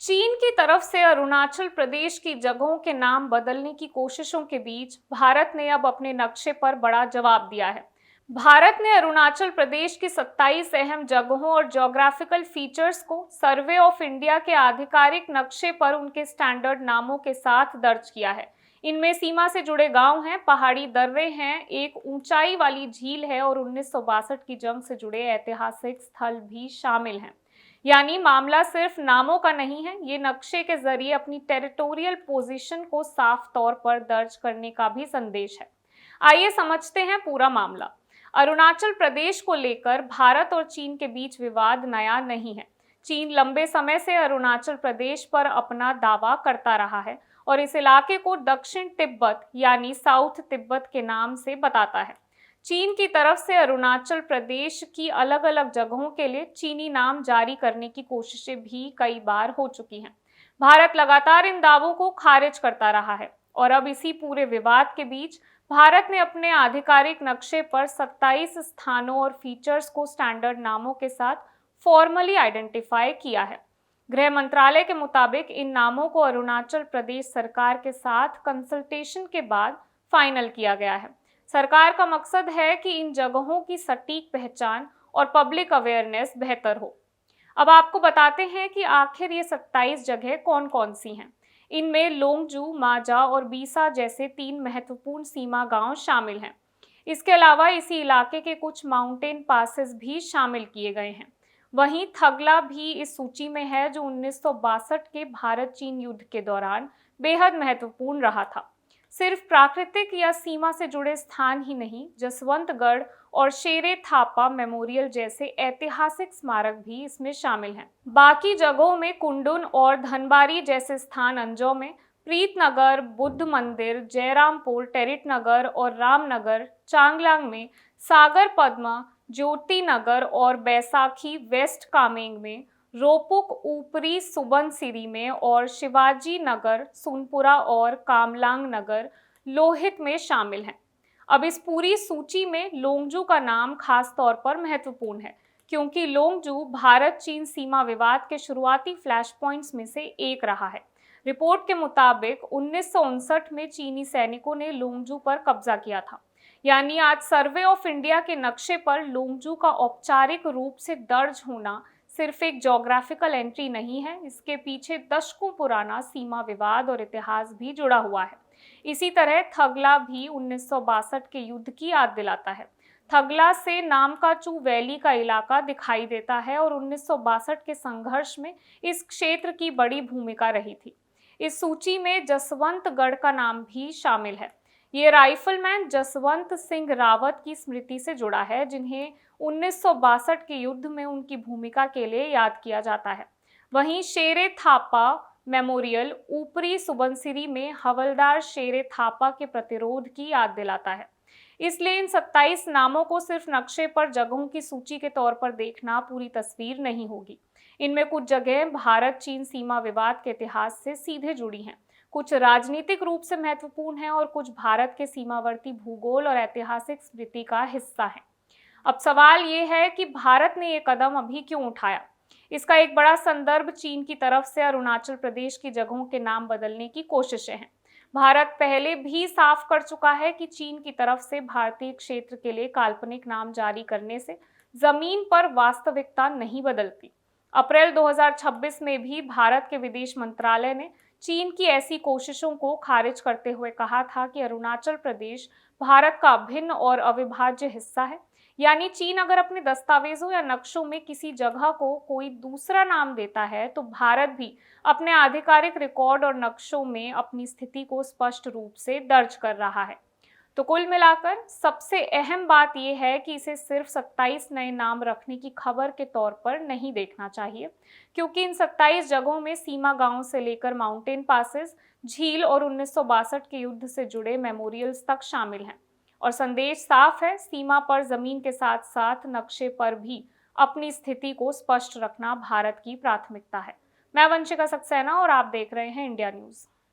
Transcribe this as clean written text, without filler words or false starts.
चीन की तरफ से अरुणाचल प्रदेश की जगहों के नाम बदलने की कोशिशों के बीच भारत ने अब अपने नक्शे पर बड़ा जवाब दिया है। भारत ने अरुणाचल प्रदेश की 27 अहम जगहों और ज्योग्राफिकल फीचर्स को सर्वे ऑफ इंडिया के आधिकारिक नक्शे पर उनके स्टैंडर्ड नामों के साथ दर्ज किया है। इनमें सीमा से जुड़े गांव हैं, पहाड़ी दर्रे हैं, एक ऊंचाई वाली झील है और 1962 की जंग से जुड़े ऐतिहासिक स्थल भी शामिल हैं। यानी मामला सिर्फ नामों का नहीं है, ये नक्शे के जरिए अपनी टेरिटोरियल पोजीशन को साफ तौर पर दर्ज करने का भी संदेश है। आइए समझते हैं पूरा मामला। अरुणाचल प्रदेश को लेकर भारत और चीन के बीच विवाद नया नहीं है। चीन लंबे समय से अरुणाचल प्रदेश पर अपना दावा करता रहा है और इस इलाके को दक्षिण तिब्बत यानी साउथ तिब्बत के नाम से बताता है। चीन की तरफ से अरुणाचल प्रदेश की अलग अलग जगहों के लिए चीनी नाम जारी करने की कोशिशें भी कई बार हो चुकी हैं। भारत लगातार इन दावों को खारिज करता रहा है और अब इसी पूरे विवाद के बीच भारत ने अपने आधिकारिक नक्शे पर 27 स्थानों और फीचर्स को स्टैंडर्ड नामों के साथ फॉर्मली आइडेंटिफाई किया है। गृह मंत्रालय के मुताबिक इन नामों को अरुणाचल प्रदेश सरकार के साथ कंसल्टेशन के बाद फाइनल किया गया है। सरकार का मकसद है कि इन जगहों की सटीक पहचान और पब्लिक अवेयरनेस बेहतर हो। अब आपको बताते हैं कि आखिर ये 27 जगह कौन कौन सी हैं। इनमें लोंगजू, माजा और बीसा जैसे 3 महत्वपूर्ण सीमा गांव शामिल हैं। इसके अलावा इसी इलाके के कुछ माउंटेन पासेस भी शामिल किए गए हैं। वहीं थगला भी इस सूची में है, जो 1962 के भारत चीन युद्ध के दौरान बेहद महत्वपूर्ण रहा था। सिर्फ प्राकृतिक या सीमा से जुड़े स्थान ही नहीं, जसवंतगढ़ और शेरे थापा मेमोरियल जैसे ऐतिहासिक स्मारक भी इसमें शामिल हैं। बाकी जगहों में कुंडुन और धनबारी जैसे स्थान अंजौ में, प्रीतनगर, बुद्ध मंदिर, जयरामपुर, टेरिट नगर और रामनगर चांगलांग में, सागर पद्मा, ज्योति नगर और बैसाखी वेस्ट कामेंग में, रोपुक ऊपरी सुबनसिरी में और शिवाजी नगर, सुनपुरा और कामलांग नगर लोहित में शामिल हैं। अब इस पूरी सूची में लोंगजू का नाम खास तौर पर महत्वपूर्ण है, क्योंकि लोंगजू भारत चीन सीमा विवाद के शुरुआती फ्लैश पॉइंट्स में से एक रहा है। रिपोर्ट के मुताबिक 1959 में चीनी सैनिकों ने लोंगजू पर कब्जा किया था। यानी आज सर्वे ऑफ इंडिया के नक्शे पर लोंगजू का औपचारिक रूप से दर्ज होना सिर्फ एक ज्योग्राफिकल एंट्री नहीं है, इसके पीछे दशकों पुराना सीमा विवाद और इतिहास भी जुड़ा हुआ है। इसी तरह थगला भी 1962 के युद्ध की याद दिलाता है। थगला से नामकाचू वैली का इलाका दिखाई देता है और 1962 के संघर्ष में इस क्षेत्र की बड़ी भूमिका रही थी। इस सूची में जसवंतगढ़ का नाम भी शामिल है। ये राइफलमैन जसवंत सिंह रावत की स्मृति से जुड़ा है, जिन्हें 1962 के युद्ध में उनकी भूमिका के लिए याद किया जाता है। वहीं शेरे थापा मेमोरियल ऊपरी सुबनसिरी में हवलदार शेरे थापा के प्रतिरोध की याद दिलाता है। इसलिए इन 27 नामों को सिर्फ नक्शे पर जगहों की सूची के तौर पर देखना पूरी तस्वीर नहीं होगी। इनमें कुछ जगह भारत चीन सीमा विवाद के इतिहास से सीधे जुड़ी हैं, कुछ राजनीतिक रूप से महत्वपूर्ण हैं और कुछ भारत के सीमावर्ती भूगोल और ऐतिहासिक स्मृति का हिस्सा हैं। अब सवाल ये है कि भारत ने ये कदम अभी क्यों उठाया। इसका एक बड़ा संदर्भ चीन की तरफ से अरुणाचल प्रदेश की जगहों के नाम बदलने की कोशिशें हैं। भारत पहले भी साफ कर चुका है कि चीन की तरफ से भारतीय क्षेत्र के लिए काल्पनिक नाम जारी करने से जमीन पर वास्तविकता नहीं बदलती। अप्रैल 2026 में भी भारत के विदेश मंत्रालय ने चीन की ऐसी कोशिशों को खारिज करते हुए कहा था कि अरुणाचल प्रदेश भारत का अभिन्न और अविभाज्य हिस्सा है। यानी चीन अगर अपने दस्तावेजों या नक्शों में किसी जगह को कोई दूसरा नाम देता है, तो भारत भी अपने आधिकारिक रिकॉर्ड और नक्शों में अपनी स्थिति को स्पष्ट रूप से दर्ज कर रहा है। तो कुल मिलाकर सबसे अहम बात यह है कि इसे सिर्फ 27 नए नाम रखने की खबर के तौर पर नहीं देखना चाहिए, क्योंकि इन 27 जगहों में सीमा गांव से लेकर माउंटेन पासेस, झील और 1962 के युद्ध से जुड़े मेमोरियल्स तक शामिल हैं। और संदेश साफ है, सीमा पर जमीन के साथ साथ नक्शे पर भी अपनी स्थिति को स्पष्ट रखना भारत की प्राथमिकता है। मैं वंशिका सक्सेना और आप देख रहे हैं इंडिया न्यूज़।